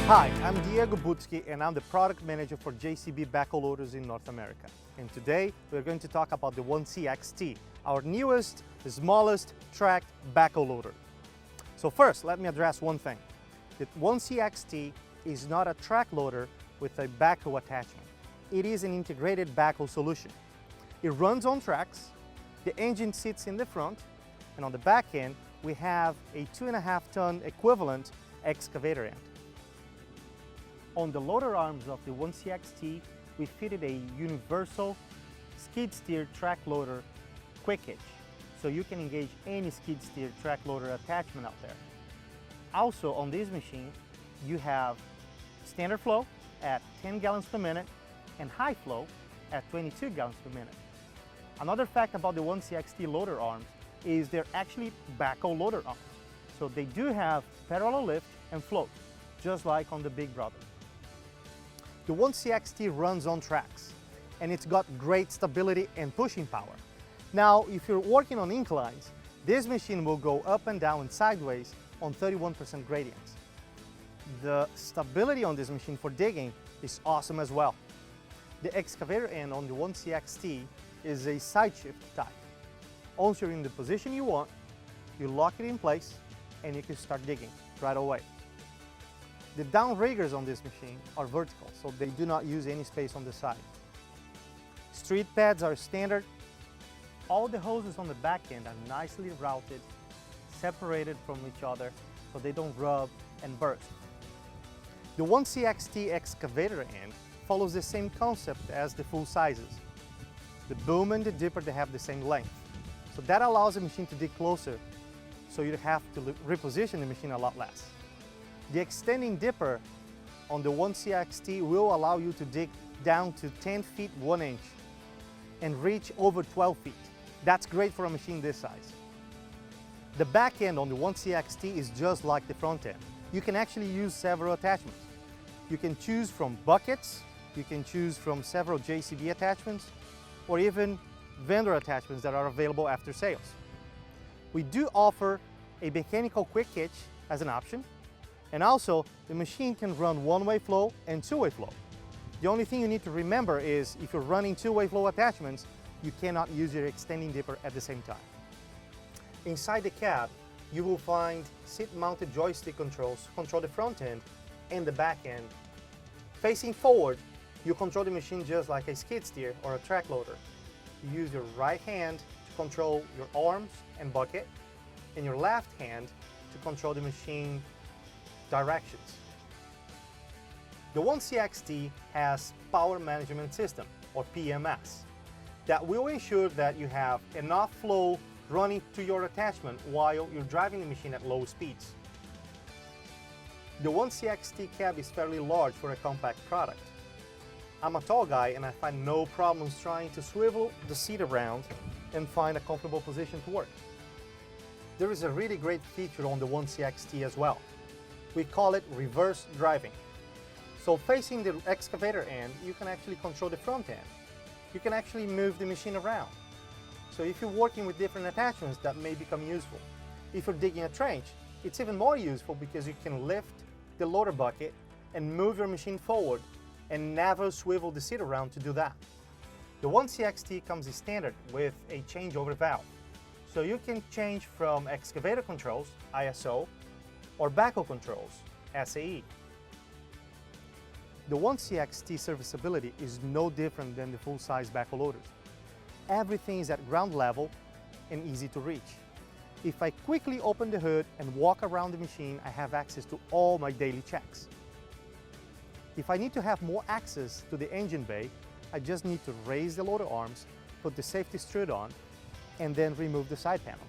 Hi, I'm Diego Butsky and I'm the product manager for JCB backhoe loaders in North America. And today we're going to talk about the 1CXT, our newest, smallest tracked backhoe loader. So first, let me address one thing. The 1CXT is not a track loader with a backhoe attachment. It is an integrated backhoe solution. It runs on tracks, the engine sits in the front, and on the back end we have a 2.5-ton equivalent excavator end. On the loader arms of the 1CXT, we fitted a universal skid steer track loader quick hitch, so you can engage any skid steer track loader attachment out there. Also on this machine, you have standard flow at 10 gallons per minute and high flow at 22 gallons per minute. Another fact about the 1CXT loader arms is they're actually backhoe loader arms. So they do have parallel lift and float, just like on the Big Brother. The 1CXT runs on tracks, and it's got great stability and pushing power. Now, if you're working on inclines, this machine will go up and down and sideways on 31% gradients. The stability on this machine for digging is awesome as well. The excavator end on the 1CXT is a side shift type. Once you're in the position you want, you lock it in place and you can start digging right away. The downriggers on this machine are vertical, so they do not use any space on the side. Street pads are standard. All the hoses on the back end are nicely routed, separated from each other so they don't rub and burst. The 1CXT excavator end follows the same concept as the full sizes. The boom and the dipper, they have the same length. So that allows the machine to dig closer, so you have to reposition the machine a lot less. The extending dipper on the 1CXT will allow you to dig down to 10 feet 1 inch and reach over 12 feet. That's great for a machine this size. The back end on the 1CXT is just like the front end. You can actually use several attachments. You can choose from buckets, you can choose from several JCB attachments, or even vendor attachments that are available after sales. We do offer a mechanical quick hitch as an option, and also the machine can run one-way flow and two-way flow. The only thing you need to remember is if you're running two-way flow attachments, you cannot use your extending dipper at the same time. Inside the cab, you will find seat-mounted joystick controls control the front end and the back end. Facing forward, you control the machine just like a skid steer or a track loader. You use your right hand to control your arms and bucket, and your left hand to control the machine directions. The 1CXT has Power Management System, or PMS, that will ensure that you have enough flow running to your attachment while you're driving the machine at low speeds. The 1CXT cab is fairly large for a compact product. I'm a tall guy and I find no problems trying to swivel the seat around and find a comfortable position to work. There is a really great feature on the 1CXT as well. We call it reverse driving. So facing the excavator end, you can actually control the front end. You can actually move the machine around. So if you're working with different attachments, that may become useful. If you're digging a trench, it's even more useful because you can lift the loader bucket and move your machine forward and never swivel the seat around to do that. The 1CXT comes standard with a changeover valve. So you can change from excavator controls, ISO, or backhoe controls, SAE. The 1CXT serviceability is no different than the full-size backhoe loaders. Everything is at ground level and easy to reach. If I quickly open the hood and walk around the machine, I have access to all my daily checks. If I need to have more access to the engine bay, I just need to raise the loader arms, put the safety strut on, and then remove the side panel.